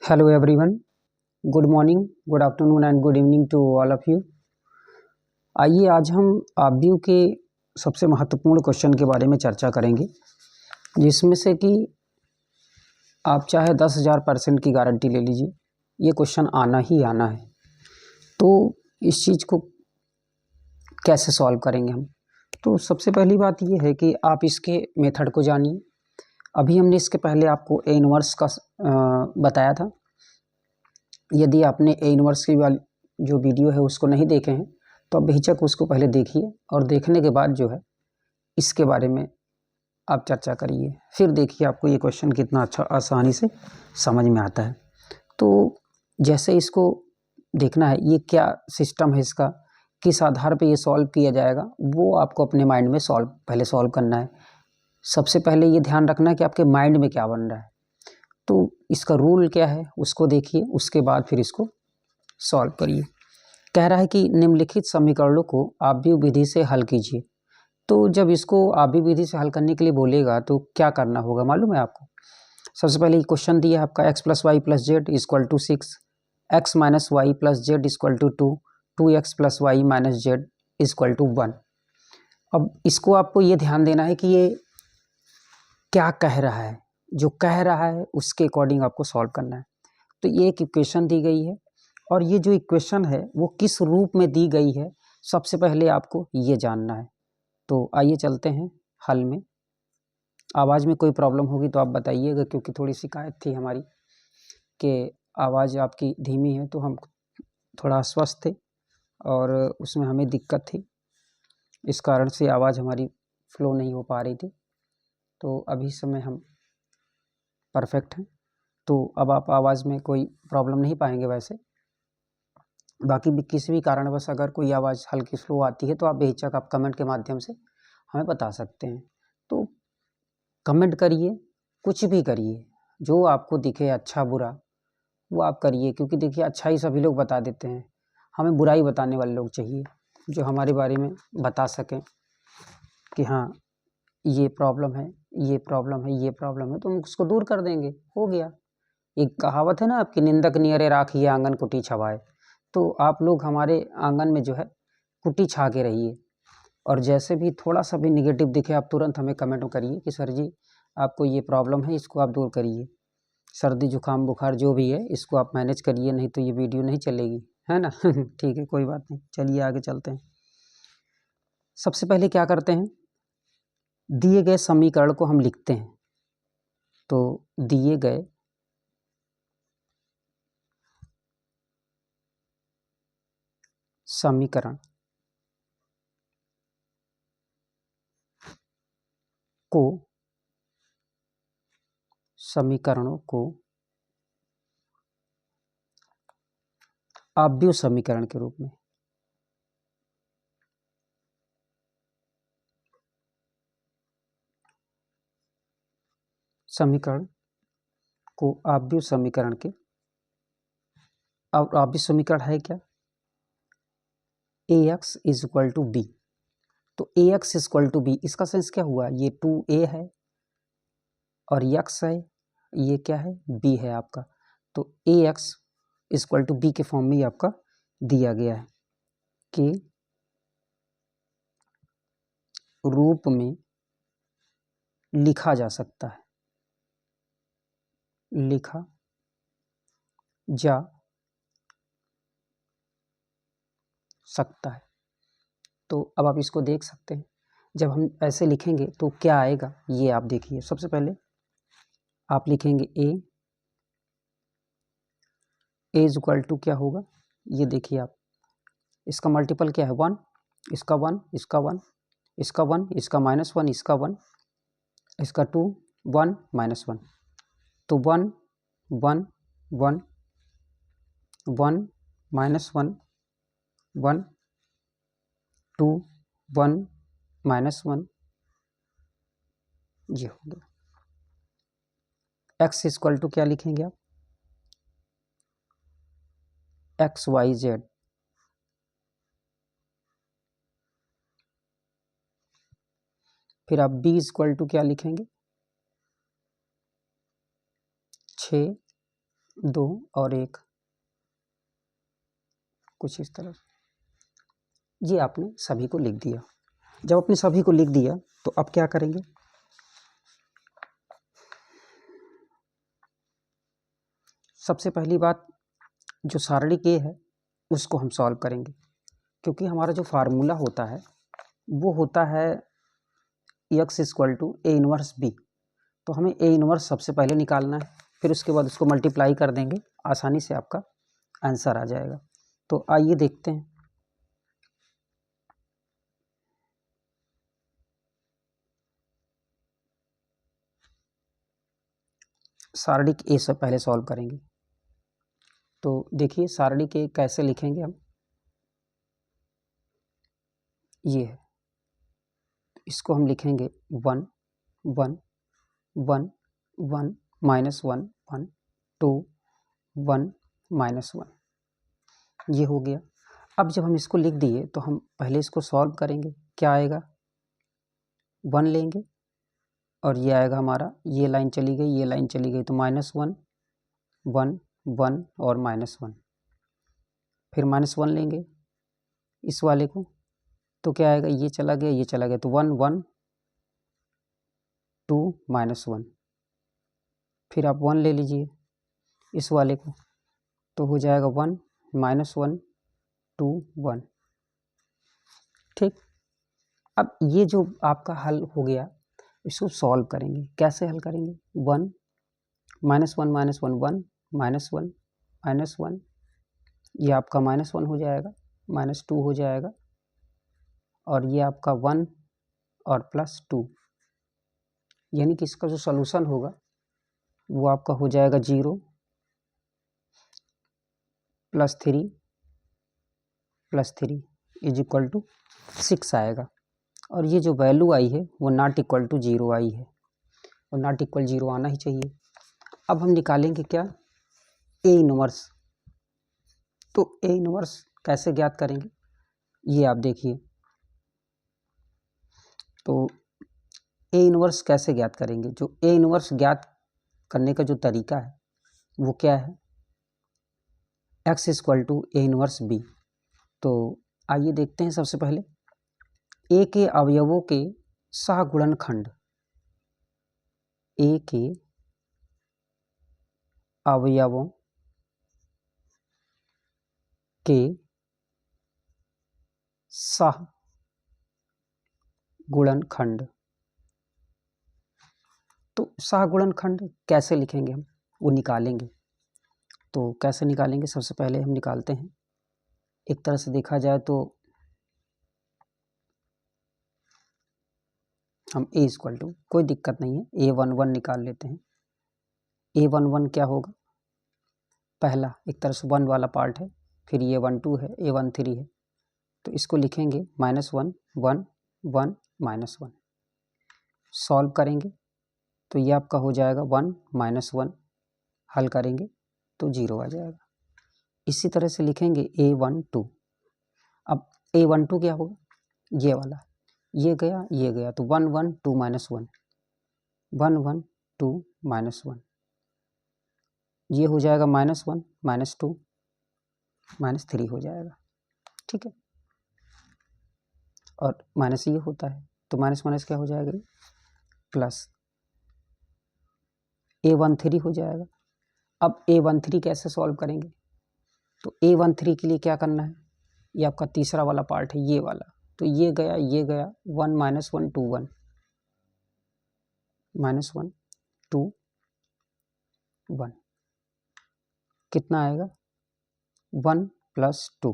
Hello everyone. Good morning, good afternoon and good evening to all of you. आइए आज हम आबव्यू के सबसे महत्वपूर्ण क्वेश्चन के बारे में चर्चा करेंगे, जिसमें से कि आप चाहे 10,000% की गारंटी ले लीजिए, ये क्वेश्चन आना ही आना है। तो इस चीज़ को कैसे सॉल्व करेंगे हम? तो सबसे पहली बात ये है कि आप इसके मेथड को जानिए। अभी हमने इसके पहले आपको ए इनवर्स का बताया था। यदि आपने ए इनवर्स की वाली जो वीडियो है उसको नहीं देखे हैं तो आप बेहिचक उसको पहले देखिए और देखने के बाद जो है इसके बारे में आप चर्चा करिए। फिर देखिए आपको ये क्वेश्चन कितना अच्छा आसानी से समझ में आता है। तो जैसे इसको देखना है, ये क्या सिस्टम है इसका, किस आधार पे ये सॉल्व किया जाएगा, वो आपको अपने माइंड में पहले सॉल्व करना है। सबसे पहले ये ध्यान रखना है कि आपके माइंड में क्या बन रहा है। तो इसका रूल क्या है उसको देखिए, उसके बाद फिर इसको सॉल्व करिए। कह रहा है कि निम्नलिखित समीकरणों को आबव्यू विधि से हल कीजिए। तो जब इसको आबव्यू विधि से हल करने के लिए बोलेगा तो क्या करना होगा मालूम है आपको? सबसे पहले क्वेश्चन दिया है आपका x + y + z = 6, x - y + z = 2, 2x + y - z = 1। अब इसको आपको ये ध्यान देना है कि ये क्या कह रहा है, जो कह रहा है उसके अकॉर्डिंग आपको सॉल्व करना है। तो ये एक इक्वेशन दी गई है और ये जो इक्वेशन है वो किस रूप में दी गई है, सबसे पहले आपको ये जानना है। तो आइए चलते हैं हल में। आवाज़ में कोई प्रॉब्लम होगी तो आप बताइएगा, क्योंकि थोड़ी शिकायत थी हमारी कि आवाज़ आपकी धीमी है, तो हम थोड़ा अस्वस्थ थे और उसमें हमें दिक्कत थी, इस कारण से आवाज़ हमारी फ्लो नहीं हो पा रही थी। तो अभी समय हम परफेक्ट हैं, तो अब आप आवाज़ में कोई प्रॉब्लम नहीं पाएंगे। वैसे बाकी भी किसी भी कारणवश अगर कोई आवाज़ हल्की स्लो आती है तो आप बेहिचक आप कमेंट के माध्यम से हमें बता सकते हैं। तो कमेंट करिए, कुछ भी करिए, जो आपको दिखे अच्छा बुरा वो आप करिए, क्योंकि देखिए अच्छाई सभी लोग बता देते हैं, हमें बुराई बताने वाले लोग चाहिए जो हमारे बारे में बता सकें कि हाँ ये प्रॉब्लम है, ये प्रॉब्लम है, ये प्रॉब्लम है, तो हम उसको दूर कर देंगे, हो गया। एक कहावत है ना आपकी, निंदक नियरे राखिए आंगन कुटी छवाए। तो आप लोग हमारे आंगन में जो है कुटी छा के रहिए, और जैसे भी थोड़ा सा भी निगेटिव दिखे आप तुरंत हमें कमेंट करिए कि सर जी आपको ये प्रॉब्लम है, इसको आप दूर करिए। सर्दी जुकाम बुखार जो भी है इसको आप मैनेज करिए, नहीं तो ये वीडियो नहीं चलेगी, है ना। ठीक है, कोई बात नहीं, चलिए आगे चलते हैं। सबसे पहले क्या करते हैं, दिए गए समीकरण को हम लिखते हैं। तो दिए गए समीकरण को समीकरणों को आबव्यू समीकरण के रूप में समीकरण को आबव्यू समीकरण के, अब आबव्यू समीकरण है क्या, ax = b। तो ax = b, इसका सेंस क्या हुआ, ये 2a है और x है, ये क्या है, b है आपका। तो ax = b के फॉर्म में ही आपका दिया गया है कि रूप में लिखा जा सकता है, लिखा जा सकता है। तो अब आप इसको देख सकते हैं, जब हम ऐसे लिखेंगे तो क्या आएगा ये आप देखिए। सबसे पहले आप लिखेंगे a = क्या होगा, ये देखिए आप, इसका मल्टीपल क्या है 1, इसका 1, इसका 1, इसका 1, इसका -1, इसका 1, इसका 2, 1 -1, तो 1 1 1 1 -1 1 2 1 -1 ये हो गया। x = क्या लिखेंगे आप, XYZ। फिर आप b = क्या लिखेंगे, 6 2 और 1, कुछ इस तरह। ये आपने सभी को लिख दिया। जब आपने सभी को लिख दिया तो अब क्या करेंगे, सबसे पहली बात जो सारणिक ए है उसको हम सॉल्व करेंगे, क्योंकि हमारा जो फार्मूला होता है वो होता है x = ए इनवर्स बी। तो हमें ए इनवर्स सबसे पहले निकालना है, फिर उसके बाद उसको मल्टीप्लाई कर देंगे, आसानी से आपका आंसर आ जाएगा। तो आइए देखते हैं। सारणिक ए से पहले सॉल्व करेंगे। तो देखिए सारणिक ए कैसे लिखेंगे हम, ये है, इसको हम लिखेंगे 1 1 1 1 -1 1 2 1 -1, ये हो गया। अब जब हम इसको लिख दिए तो हम पहले इसको सॉल्व करेंगे। क्या आएगा, 1 लेंगे और ये आएगा हमारा, ये लाइन चली गई, ये लाइन चली गई, तो -1 1 1 और -1, फिर -1 लेंगे इस वाले को, तो क्या आएगा, ये चला गया, ये चला गया, तो 1 1 2 -1, फिर आप 1 ले लीजिए इस वाले को, तो हो जाएगा 1 -1 2 1। ठीक, अब ये जो आपका हल हो गया इसको सॉल्व करेंगे। कैसे हल करेंगे, 1 -1 -1 1 -1 -1, ये आपका -1 हो जाएगा, -2 हो जाएगा, और ये आपका 1 और +2, यानी कि इसका जो सॉल्यूशन होगा वो आपका हो जाएगा 0 +3 +3 = 6 आएगा। और ये जो वैल्यू आई है वो ≠ 0 आई है, और ≠ 0 आना ही चाहिए। अब हम निकालेंगे क्या, ए इनवर्स। तो ए इनवर्स कैसे ज्ञात करेंगे, ये आप देखिए। तो ए इनवर्स कैसे ज्ञात करेंगे, जो ए इनवर्स ज्ञात करने का जो तरीका है वो क्या है, x = ए इनवर्स बी। तो आइए देखते हैं। सबसे पहले ए के अवयवों के सहगुणनखंड, ए के अवयवों के सहगुणनखंड। तो सहगुणनखंड कैसे लिखेंगे हम, वो निकालेंगे। तो कैसे निकालेंगे, सबसे पहले हम निकालते हैं, एक तरह से देखा जाए तो हम ए = कोई दिक्कत नहीं है, A11 निकाल लेते हैं। A11 क्या होगा, पहला एक तरह से 1 वाला पार्ट है, फिर ये 12 है, A13 है, तो इसको लिखेंगे -1 1 1 -1। सॉल्व करेंगे तो ये आपका हो जाएगा 1 -1, हल करेंगे तो 0 आ जाएगा। इसी तरह से लिखेंगे A12। अब A12 क्या होगा, ये वाला, ये गया, ये गया, तो 1 1 2 -1 1 1 2 -1, ये हो जाएगा -1 -2 -3 हो जाएगा। ठीक है, और माइनस ये होता है, तो माइनस क्या हो जाएगा, प्लस A13 हो जाएगा। अब A13 कैसे सॉल्व करेंगे, तो A13 के लिए क्या करना है, ये आपका तीसरा वाला पार्ट है, ये वाला, तो ये गया, ये गया, 1 -1 2 1 -1 2 1, कितना आएगा, 1 + 2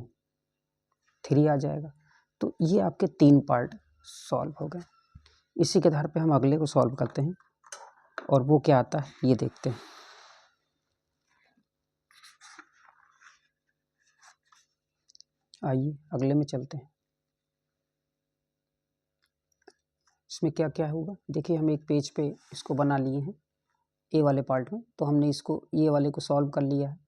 3 आ जाएगा। तो ये आपके 3 पार्ट सॉल्व हो गए। इसी के आधार पे हम अगले को सॉल्व करते हैं, और वो क्या आता है ये देखते हैं। आइए अगले में चलते हैं। इसमें क्या क्या होगा, देखिए हम एक पेज पे इसको बना लिए हैं ए वाले पार्ट में, तो हमने इसको ये वाले को सॉल्व कर लिया है।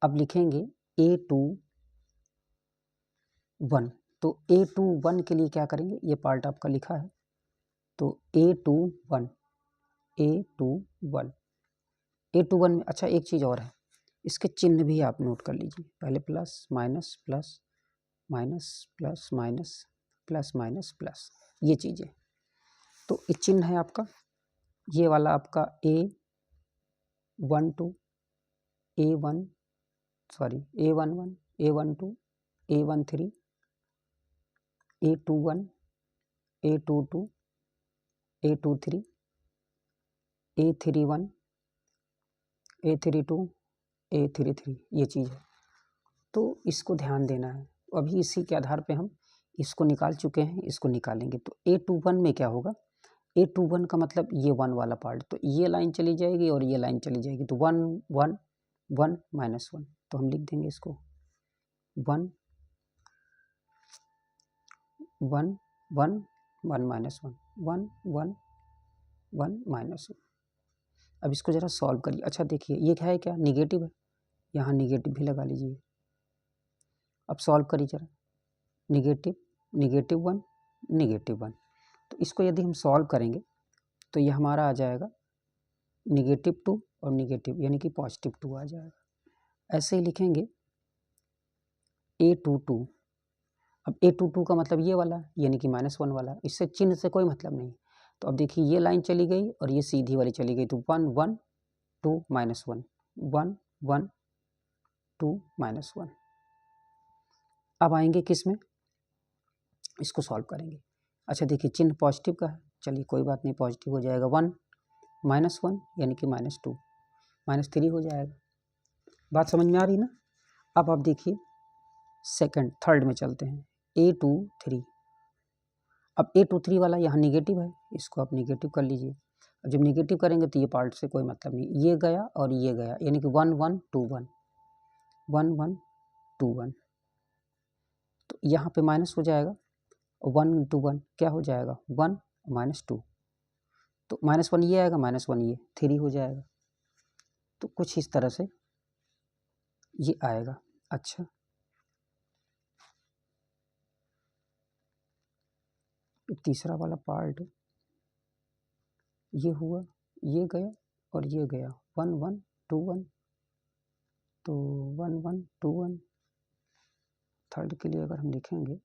अब लिखेंगे A21। तो A21 के लिए क्या करेंगे, ये पार्ट आपका लिखा है, तो A21 A21 में अच्छा एक चीज़ और है, इसके चिन्ह भी आप नोट कर लीजिए, पहले plus minus plus minus plus minus plus minus plus, ये चीज़ें। तो ये चिन्ह है आपका, ये वाला आपका A12 A1 sorry A11 A12 A13 A21 A22 A23 A31 A32 A33, ये चीज़ है। तो इसको ध्यान देना है। अभी इसी के आधार पे हम इसको निकाल चुके हैं, इसको निकालेंगे। तो A21 में क्या होगा, A21 का मतलब ये 1 वाला पार्ट, तो ये लाइन चली जाएगी और ये लाइन चली जाएगी, तो 1 1 1 -1, तो हम लिख देंगे इसको 1 1 1 1 -1 1 1 1 -1। अब इसको ज़रा सॉल्व करिए। अच्छा देखिए, ये क्या है, क्या निगेटिव है, यहाँ निगेटिव भी लगा लीजिए। अब सॉल्व करिए जरा, निगेटिव -1 -1, तो इसको यदि हम सॉल्व करेंगे तो ये हमारा आ जाएगा -2 और नेगेटिव, यानी कि +2 आ जाएगा। ऐसे ही लिखेंगे A22। अब A22 का मतलब ये वाला, यानी कि -1 वाला, इससे चिन्ह से कोई मतलब नहीं। तो अब देखिए, ये लाइन चली गई और ये सीधी वाली चली गई, तो 1 1 2 -1 1 1 2 -1। अब आएंगे किस में, इसको सॉल्व करेंगे। अच्छा देखिए, चिन्ह पॉजिटिव का है, चलिए कोई बात नहीं, पॉजिटिव हो जाएगा। 1 -1 यानी कि -2 -3 हो जाएगा। बात समझ में आ रही ना। अब आप देखिए थर्ड में चलते हैं, A23। अब A23 वाला यहाँ निगेटिव है, इसको आप निगेटिव कर लीजिए। जब निगेटिव करेंगे तो ये पार्ट से कोई मतलब नहीं, ये गया और ये गया, यानी कि 1 1 2 1 1 1 2 1, तो यहाँ पे माइनस हो जाएगा, 1 × 1 क्या हो जाएगा, 1 -2, तो -1 ये आएगा, -1 ये 3 हो जाएगा। तो कुछ इस तरह से ये आएगा। अच्छा, तीसरा वाला पार्ट ये हुआ, ये गया और ये गया, 1 1 2 1, तो 1 1 2 1। थर्ड के लिए अगर हम लिखेंगे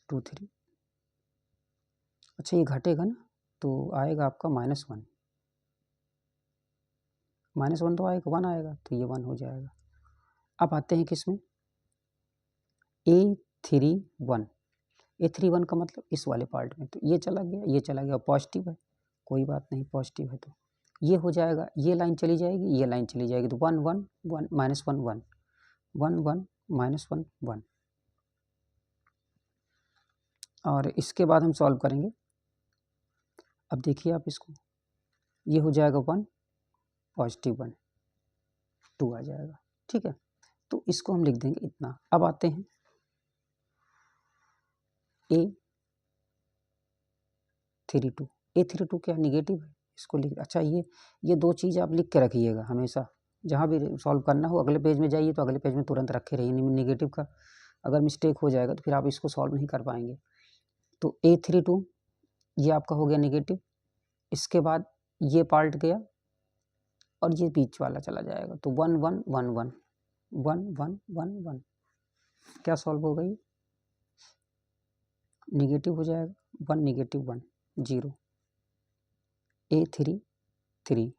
2 3, अच्छा ये घटेगा ना, तो आएगा आपका -1 -1 तो आएगा, 1 आएगा, तो ये 1 हो जाएगा। अब आते हैं किस में, A31। A31 का मतलब इस वाले पार्ट में, तो ये चला गया, ये चला गया, पॉजिटिव है, कोई बात नहीं, पॉजिटिव है तो ये हो जाएगा, ये लाइन चली जाएगी, ये लाइन चली जाएगी, तो 1 1 1 -1 1 1 1 -1 1। और इसके बाद हम सॉल्व करेंगे। अब देखिए आप इसको, ये हो जाएगा 1 +1 2 आ जाएगा, ठीक है। तो इसको हम लिख देंगे इतना। अब आते हैं A32। A32 क्या निगेटिव है, इसको लिख, अच्छा ये दो चीज़ आप लिख के रखिएगा हमेशा, जहाँ भी सॉल्व करना हो अगले पेज में जाइए तो अगले पेज में तुरंत रखे रहिए, निगेटिव का अगर मिस्टेक हो जाएगा तो फिर आप इसको सॉल्व नहीं कर पाएंगे। तो A32 ये आपका हो गया निगेटिव, इसके बाद ये पार्ट गया और ये बीच वाला चला जाएगा, तो 1 1 1 1 1 1 1 1, क्या सॉल्व होगा, ये निगेटिव हो जाएगा, 1 -1 0 A33।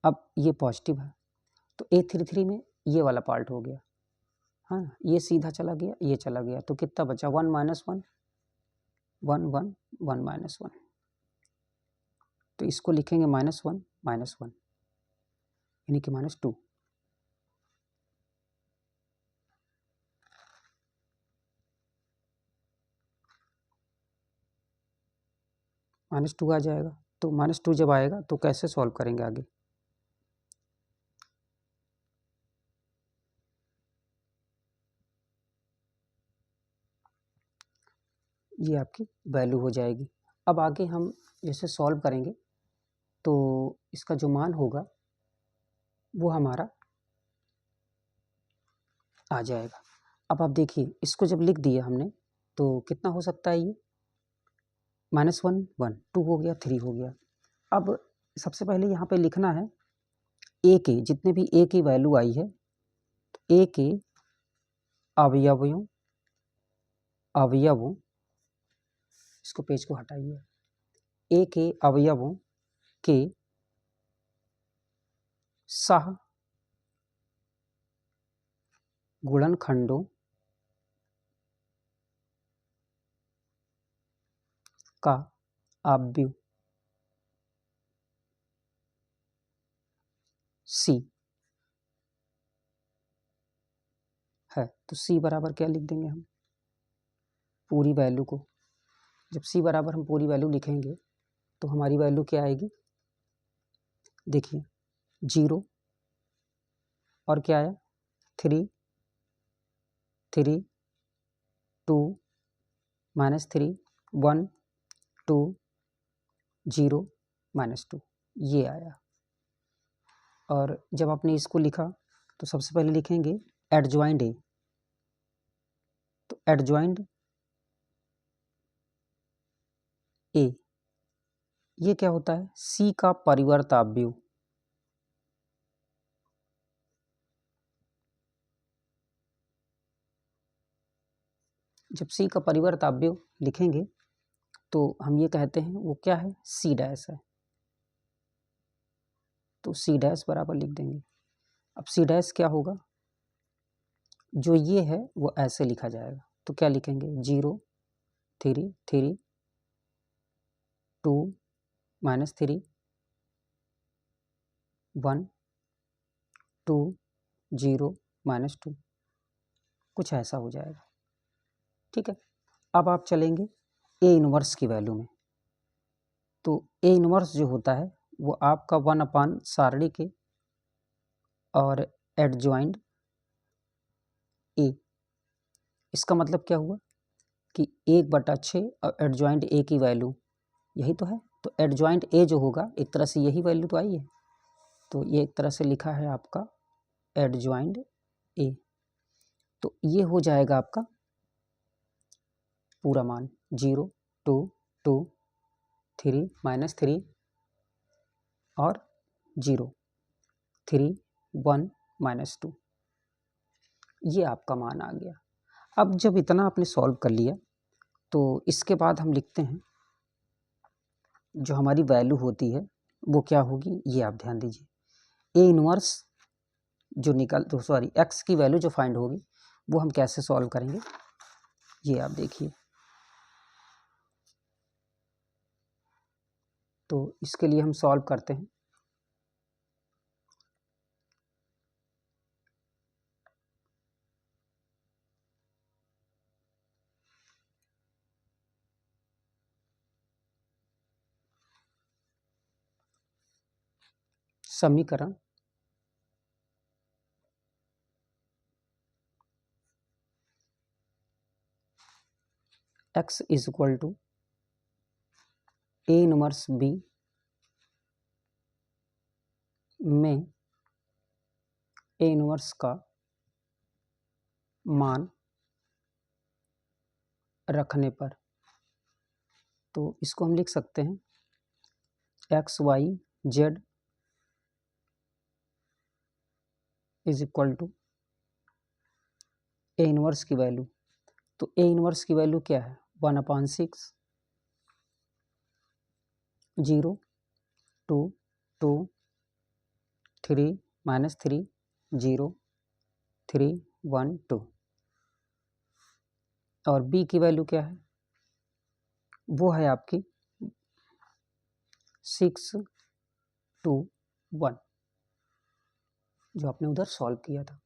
अब ये पॉजिटिव है, तो A33 में ये वाला पार्ट हो गया, हाँ ये सीधा चला गया, ये चला गया, तो कितना बचा, 1 -1 1 1 1 -1, तो इसको लिखेंगे -1 -1 यानी कि -2। -2 आ जाएगा, तो -2 जब आएगा तो कैसे सॉल्व करेंगे आगे, ये आपकी वैल्यू हो जाएगी। अब आगे हम जैसे सॉल्व करेंगे तो इसका जो मान होगा वो हमारा आ जाएगा। अब आप देखिए, इसको जब लिख दिया हमने तो कितना हो सकता है, ये -1 1 2 हो गया, 3 हो गया। अब सबसे पहले यहाँ पे लिखना है ए के जितने भी ए की वैल्यू आई है, तो ए के अवयवों, इसको पेज को हटाइए, ए के अवयवों के सह गुणनखंडों का आव्यूह सी है। तो सी बराबर क्या लिख देंगे हम, पूरी वैल्यू को, जब सी बराबर हम पूरी वैल्यू लिखेंगे तो हमारी वैल्यू क्या आएगी, देखिए 0 और क्या आया 3, 3, 2, -3, 1, 2, 0, -2, ये आया। और जब आपने इसको लिखा तो सबसे पहले लिखेंगे एडजॉइंड ए, तो एडजॉइंड ए, ये क्या होता है, सी का परिवर्त आव्यूह। जब सी का परिवर्त आव्यूह लिखेंगे तो हम ये कहते हैं वो क्या है, सी डैश है, तो सी डैश बराबर लिख देंगे। अब सी डैश क्या होगा, जो ये है वो ऐसे लिखा जाएगा, तो क्या लिखेंगे 0, 3, 3, 2, -3, 1, 2, 0, -2, कुछ ऐसा हो जाएगा। ठीक है, अब आप चलेंगे ए इनवर्स की वैल्यू में, तो ए इनवर्स जो होता है वो आपका 1 सारणी के और एडजॉइंड ए, इसका मतलब क्या हुआ कि 1/6 और एडजॉइंट ए की वैल्यू यही तो है, तो एडजॉइंट ए जो होगा एक तरह से यही वैल्यू तो आई है, तो ये एक तरह से लिखा है आपका एडजॉइंट ए, तो ये हो जाएगा आपका पूरा मान 0, 2, 2, 3, -3 और 0, 3, 1, -2, ये आपका मान आ गया। अब जब इतना आपने सॉल्व कर लिया तो इसके बाद हम लिखते हैं जो हमारी वैल्यू होती है वो क्या होगी, ये आप ध्यान दीजिए। ए इनवर्स जो निकल तो सॉरी एक्स की वैल्यू जो फाइंड होगी वो हम कैसे सॉल्व करेंगे, ये आप देखिए। तो इसके लिए हम सॉल्व करते हैं, समीकरण x is equal to A inverse B में ए इनवर्स का मान रखने पर, तो इसको हम लिख सकते हैं X Y Z is equal to A inverse की वैल्यू, तो ए इनवर्स की वैल्यू क्या है 1/6, 0, 2, 2, 3, -3, 0, 3, 1, 2, और b की वैल्यू क्या है, वो है आपकी 6, 2, 1, जो आपने उधर सॉल्व किया था,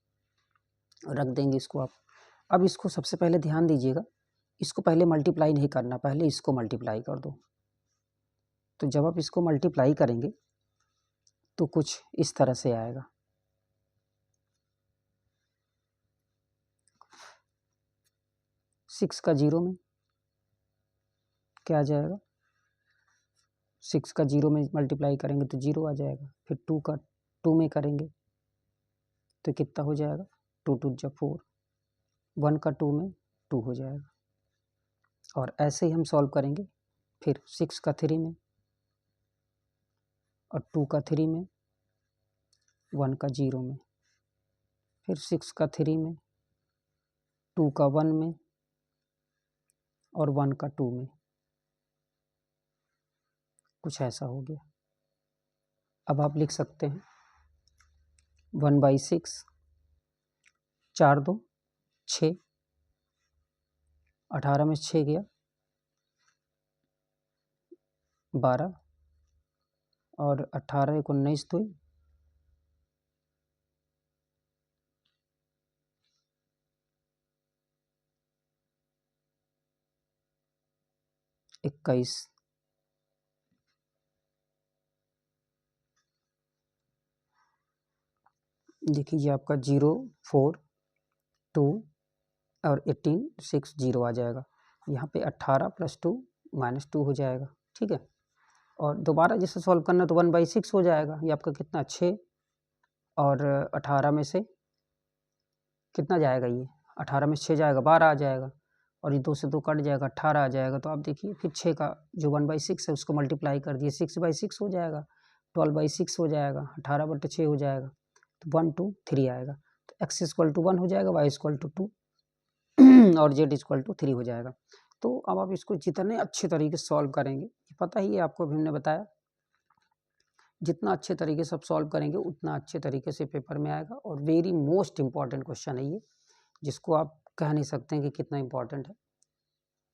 रख देंगे इसको आप। अब इसको सबसे पहले ध्यान दीजिएगा, इसको पहले मल्टीप्लाई नहीं करना, पहले इसको मल्टीप्लाई कर दो, तो जब आप इसको मल्टीप्लाई करेंगे तो कुछ इस तरह से आएगा, 6 का 0 में क्या आ जाएगा, 6 का 0 में मल्टीप्लाई करेंगे तो 0 आ जाएगा, फिर 2 का 2 में करेंगे तो कितना हो जाएगा 2 2 जा 4, 1 का 2 में 2 हो जाएगा, और ऐसे ही हम सॉल्व करेंगे फिर 6 का 3 में और 2 का 3 में 1 का 0 में, फिर 6 का 3 में, 2 का 1 में और 1 का 2 में। कुछ ऐसा हो गया। अब आप लिख सकते हैं 1/6, 4 2 6, 18 में 6 गया 12 और 18 1 19 2 21। देखिए ये आपका 0 4 2 और 18 6 0 आ जाएगा। यहाँ पे 18 + 2 -2 हो जाएगा। ठीक है, और दोबारा जैसे सॉल्व करना तो 1/6 हो जाएगा। ये आपका कितना 6 और 18 में से कितना जाएगा, ये 18 में 6 जाएगा 12 आ जाएगा, और ये 2 से 2 कट जाएगा 18 आ जाएगा। तो आप देखिए फिर 6 का जो 1/6 है उसको मल्टीप्लाई कर दिए 6/6 हो जाएगा, 12/6 हो जाएगा, 18/6 हो जाएगा, तो 1 2 3 आएगा। तो x = 1 हो जाएगा, y = 2 और z = 3 हो जाएगा। तो अब आप इसको जितने अच्छे तरीके से सॉल्व करेंगे, पता ही है आपको, अभी हमने बताया, जितना अच्छे तरीके से आप सॉल्व करेंगे उतना अच्छे तरीके से पेपर में आएगा। और वेरी मोस्ट इम्पॉर्टेंट क्वेश्चन है ये, जिसको आप कह नहीं सकते हैं कि कितना इम्पॉर्टेंट है,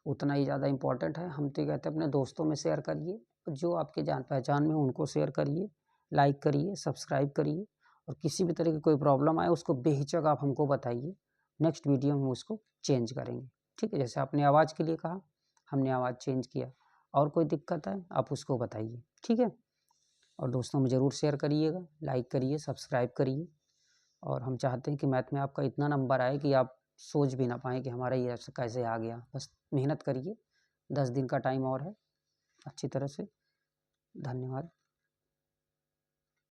उतना ही ज़्यादा इम्पॉर्टेंट है। हम तो कहते हैं अपने दोस्तों में शेयर करिए, जो आपके जान पहचान में उनको शेयर करिए, लाइक करिए, सब्सक्राइब करिए, और किसी भी तरह की कोई प्रॉब्लम आए उसको बेहिचक आप हमको बताइए। नेक्स्ट वीडियो में हम उसको चेंज करेंगे। ठीक है, जैसे आपने आवाज़ के लिए कहा, हमने आवाज़ चेंज किया, और कोई दिक्कत है आप उसको बताइए। ठीक है, और दोस्तों में ज़रूर शेयर करिएगा, लाइक करिए, सब्सक्राइब करिए। और हम चाहते हैं कि मैथ में आपका इतना नंबर आए कि आप सोच भी ना पाएँ कि हमारा ये कैसे आ गया। बस मेहनत करिए, 10 दिन का टाइम और है, अच्छी तरह से। धन्यवाद।